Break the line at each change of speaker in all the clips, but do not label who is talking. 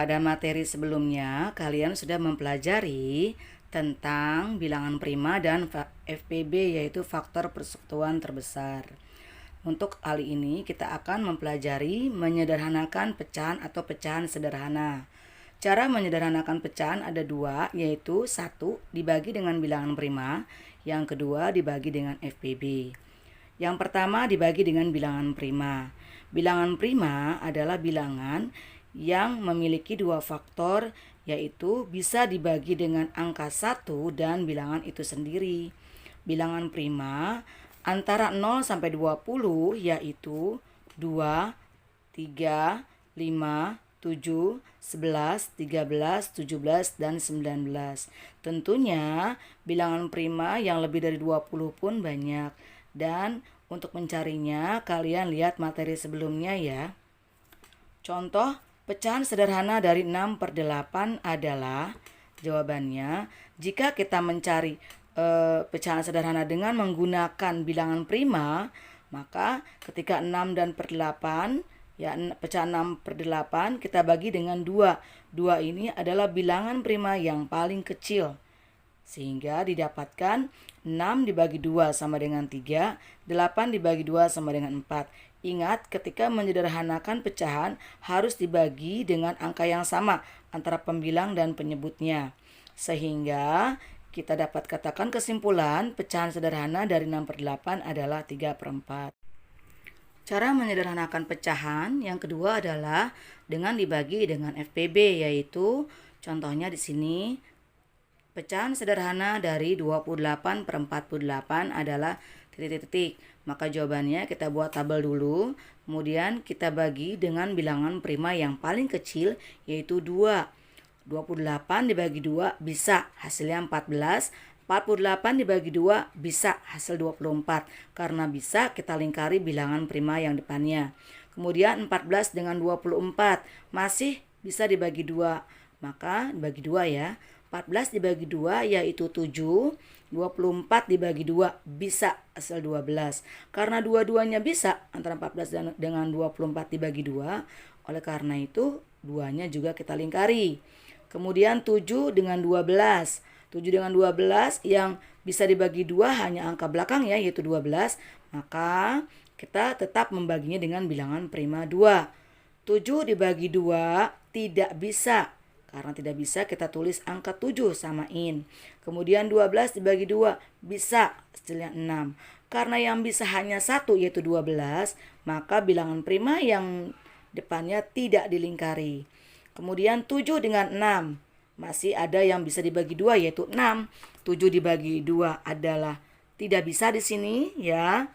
Pada materi sebelumnya, kalian sudah mempelajari tentang bilangan prima dan FPB, yaitu faktor persekutuan terbesar. Untuk kali ini kita akan mempelajari menyederhanakan pecahan atau pecahan sederhana. Cara menyederhanakan pecahan ada dua, yaitu satu dibagi dengan bilangan prima, yang kedua dibagi dengan FPB. Yang pertama dibagi dengan bilangan prima. Bilangan prima adalah bilangan yang memiliki dua faktor, yaitu bisa dibagi dengan angka 1 dan bilangan itu sendiri. Bilangan prima antara 0 sampai 20 yaitu 2, 3, 5, 7, 11, 13, 17, dan 19. Tentunya bilangan prima yang lebih dari 20 pun banyak. Dan untuk mencarinya kalian lihat materi sebelumnya ya. Contoh pecahan sederhana dari 6/8 adalah, jawabannya, jika kita mencari pecahan sederhana dengan menggunakan bilangan prima, maka ketika 6 dan per 8, ya, pecahan 6/8 kita bagi dengan 2. 2 ini adalah bilangan prima yang paling kecil. Sehingga didapatkan 6 dibagi 2 sama dengan 3, 8 dibagi 2 sama dengan 4. Ingat, ketika menyederhanakan pecahan harus dibagi dengan angka yang sama antara pembilang dan penyebutnya. Sehingga kita dapat katakan kesimpulan pecahan sederhana dari 6/8 adalah 3/4. Cara menyederhanakan pecahan yang kedua adalah dengan dibagi dengan FPB, yaitu contohnya di sini pecahan sederhana dari 28/48 adalah titik-titik. Maka jawabannya kita buat tabel dulu, kemudian kita bagi dengan bilangan prima yang paling kecil, yaitu 2. 28 dibagi 2 bisa hasilnya 14. 48 dibagi 2 bisa hasil 24. Karena bisa, kita lingkari bilangan prima yang depannya. Kemudian 14 dengan 24 masih bisa dibagi 2. Maka dibagi 2 ya. 14 dibagi 2 yaitu 7. 24 dibagi 2 bisa hasil 12. Karena dua-duanya bisa antara 14 dengan 24 dibagi 2. Oleh karena itu 2-nya juga kita lingkari. Kemudian 7 dengan 12. 7 dengan 12 yang bisa dibagi 2 hanya angka belakang ya, yaitu 12. Maka kita tetap membaginya dengan bilangan prima 2. 7 dibagi 2 tidak bisa. Karena tidak bisa, kita tulis angka 7 samain. Kemudian 12 dibagi 2 bisa, hasilnya 6. Karena yang bisa hanya 1 yaitu 12, maka bilangan prima yang depannya tidak dilingkari. Kemudian 7 dengan 6 masih ada yang bisa dibagi 2 yaitu 6. 7 dibagi 2 adalah tidak bisa di sini ya.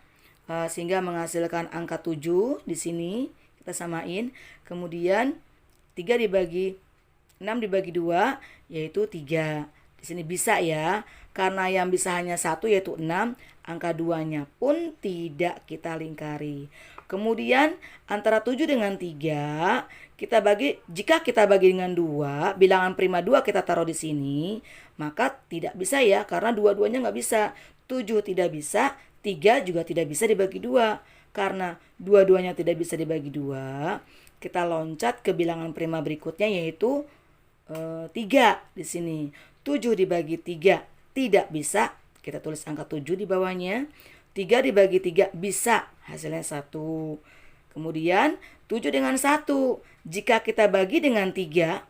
Sehingga menghasilkan angka 7 di sini kita samain. Kemudian 6 dibagi 2 yaitu 3. Di sini bisa ya. Karena yang bisa hanya 1 yaitu 6, angka 2-nya pun tidak kita lingkari. Kemudian antara 7 dengan 3 kita bagi, jika kita bagi dengan 2, bilangan prima 2 kita taruh di sini, maka tidak bisa ya, karena dua-duanya nggak bisa. 7 tidak bisa, 3 juga tidak bisa dibagi 2. Karena dua-duanya tidak bisa dibagi 2, kita loncat ke bilangan prima berikutnya yaitu 3 di sini. 7 dibagi 3 tidak bisa, kita tulis angka 7 di bawahnya. 3 dibagi 3 bisa, hasilnya 1. Kemudian 7 dengan 1, jika kita bagi dengan 3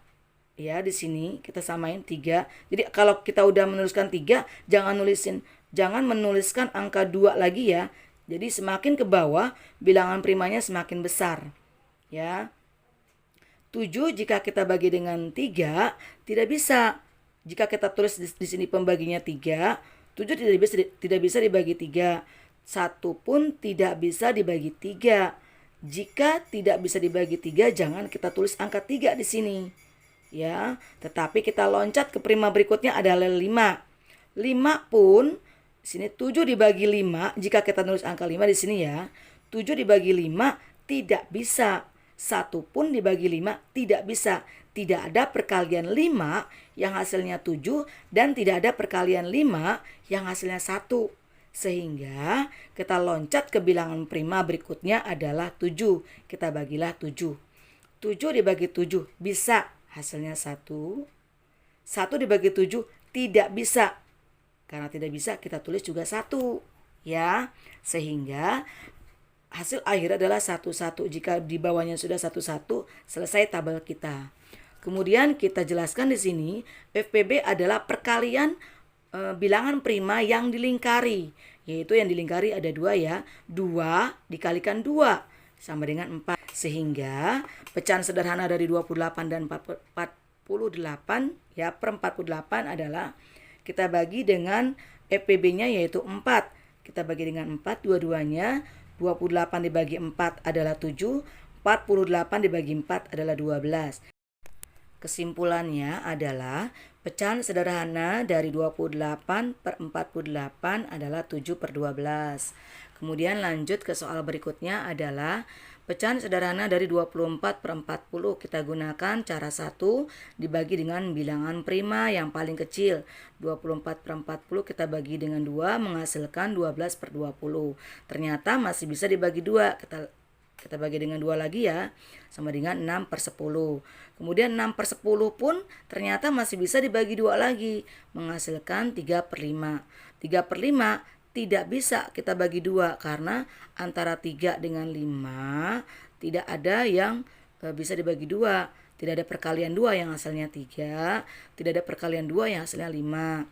ya, di sini kita samain 3. Jadi kalau kita udah menuliskan 3, jangan menuliskan angka 2 lagi ya. Jadi semakin ke bawah bilangan primanya semakin besar ya. 7 jika kita bagi dengan 3 tidak bisa. Jika kita tulis di sini pembaginya 3, 7 tidak bisa dibagi 3. 1 pun tidak bisa dibagi 3. Jika tidak bisa dibagi 3, jangan kita tulis angka 3 di sini. Ya, tetapi kita loncat ke prima berikutnya adalah 5. 5 pun di sini 7 dibagi 5, jika kita tulis angka 5 di sini ya. 7 dibagi 5 tidak bisa. 1 pun dibagi 5 tidak bisa. Tidak ada perkalian 5 yang hasilnya 7 dan tidak ada perkalian 5 yang hasilnya 1. Sehingga kita loncat ke bilangan prima berikutnya adalah 7. Kita bagilah 7. 7 dibagi 7 bisa, hasilnya 1. 1 dibagi 7 tidak bisa. Karena tidak bisa kita tulis juga 1 ya. Sehingga hasil akhir adalah 1-1. Jika di bawahnya sudah 1-1, selesai tabel kita. Kemudian kita jelaskan di sini FPB adalah perkalian bilangan prima yang dilingkari. Yaitu yang dilingkari ada 2 ya. 2 dikalikan 2 sama dengan 4. Sehingga pecahan sederhana dari 28 dan 48 ya per 48 adalah kita bagi dengan FPB-nya yaitu 4. Kita bagi dengan 4 dua-duanya. 28 dibagi 4 adalah 7. 48 dibagi 4 adalah 12. Kesimpulannya adalah pecahan sederhana dari 28 per 48 adalah 7/12. Kemudian lanjut ke soal berikutnya adalah pecahan sederhana dari 24 per 40. Kita gunakan cara 1 dibagi dengan bilangan prima yang paling kecil. 24 per 40 kita bagi dengan 2 menghasilkan 12/20. Ternyata masih bisa dibagi 2. Kita bagi dengan 2 lagi ya, sama dengan 6/10. Kemudian 6/10 pun ternyata masih bisa dibagi 2 lagi, menghasilkan 3/5. 3/5 tidak bisa kita bagi 2 karena antara 3 dengan 5 tidak ada yang bisa dibagi 2. Tidak ada perkalian 2 yang hasilnya 3, tidak ada perkalian 2 yang hasilnya 5.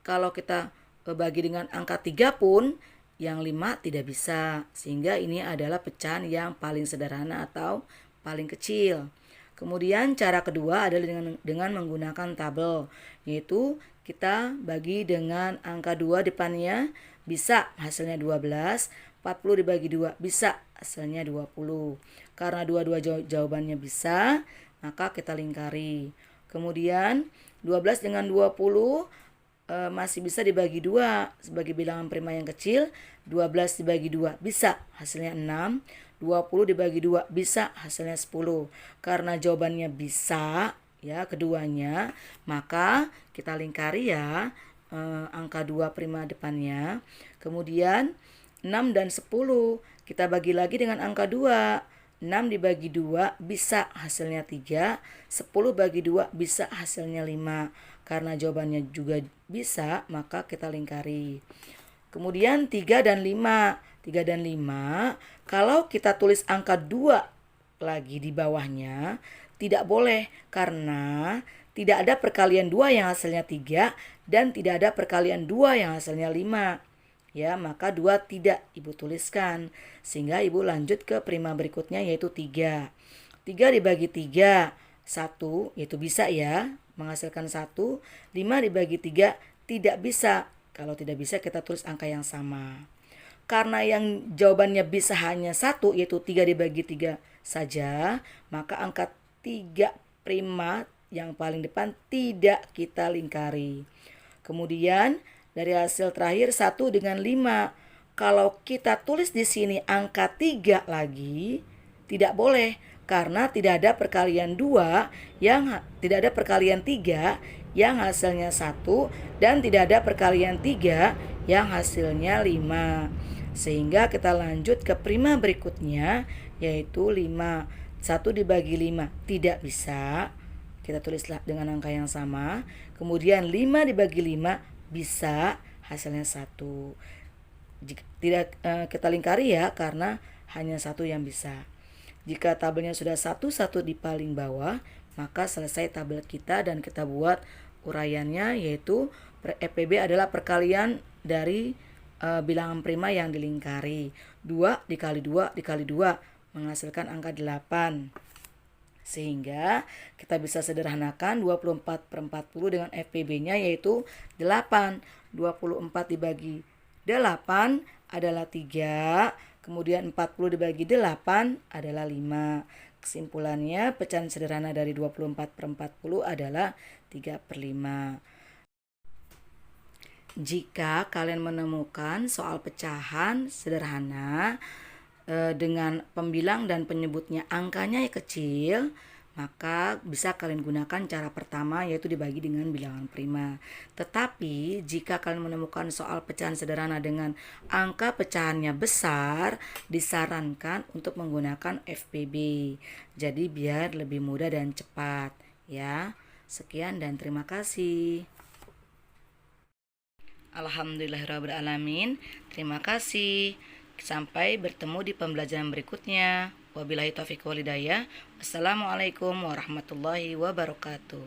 Kalau kita bagi dengan angka 3 pun yang 5 tidak bisa, sehingga ini adalah pecahan yang paling sederhana atau paling kecil. Kemudian cara kedua adalah dengan menggunakan tabel, yaitu kita bagi dengan angka 2 depannya, bisa hasilnya 12, 40 dibagi 2 bisa hasilnya 20. Karena dua-dua jawabannya bisa, maka kita lingkari. Kemudian 12 dengan 20 masih bisa dibagi 2 sebagai bilangan prima yang kecil. 12 dibagi 2 bisa hasilnya 6. 20 dibagi 2 bisa hasilnya 10. Karena jawabannya bisa ya keduanya, maka kita lingkari ya angka 2 prima depannya. Kemudian 6 dan 10 kita bagi lagi dengan angka 2. 6 dibagi 2 bisa hasilnya 3. 10 bagi 2 bisa hasilnya 5. Karena jawabannya juga bisa, maka kita lingkari. Kemudian 3 dan 5. 3 dan 5, kalau kita tulis angka 2 lagi di bawahnya, tidak boleh karena tidak ada perkalian 2 yang hasilnya 3 dan tidak ada perkalian 2 yang hasilnya 5. Ya, maka 2 tidak Ibu tuliskan. Sehingga Ibu lanjut ke prima berikutnya yaitu 3. 3 dibagi 3, 1, yaitu bisa ya, menghasilkan 1. 5 dibagi 3 tidak bisa. Kalau tidak bisa kita tulis angka yang sama. Karena yang jawabannya bisa hanya 1, yaitu 3 dibagi 3 saja, maka angka 3 prima yang paling depan tidak kita lingkari. Kemudian dari hasil terakhir 1 dengan 5. Kalau kita tulis di sini angka 3 lagi, tidak boleh karena tidak ada perkalian 2 yang tidak ada perkalian 3 yang hasilnya 1 dan tidak ada perkalian 3 yang hasilnya 5. Sehingga kita lanjut ke prima berikutnya yaitu 5. 1 dibagi 5 tidak bisa. Kita tulislah dengan angka yang sama. Kemudian 5 dibagi 5 bisa, hasilnya 1. Jika tidak kita lingkari ya karena hanya 1 yang bisa. Jika tabelnya sudah 1 di paling bawah, maka selesai tabel kita dan kita buat uraiannya yaitu FPB adalah perkalian dari bilangan prima yang dilingkari. 2 dikali 2 dikali 2 menghasilkan angka 8. Sehingga kita bisa sederhanakan 24 per 40 dengan FPB-nya yaitu 8. 24 dibagi 8 adalah 3. Kemudian 40 dibagi 8 adalah 5. Kesimpulannya pecahan sederhana dari 24 per 40 adalah 3/5. Jika kalian menemukan soal pecahan sederhana dengan pembilang dan penyebutnya angkanya kecil, maka bisa kalian gunakan cara pertama yaitu dibagi dengan bilangan prima. Tetapi jika kalian menemukan soal pecahan sederhana dengan angka pecahannya besar, disarankan untuk menggunakan FPB. Jadi biar lebih mudah dan cepat ya. Sekian dan terima kasih. Alhamdulillahirrabbilalamin. Terima kasih. Sampai bertemu di pembelajaran berikutnya. Wabillahi taufiq wal hidayah. Wassalamualaikum warahmatullahi wabarakatuh.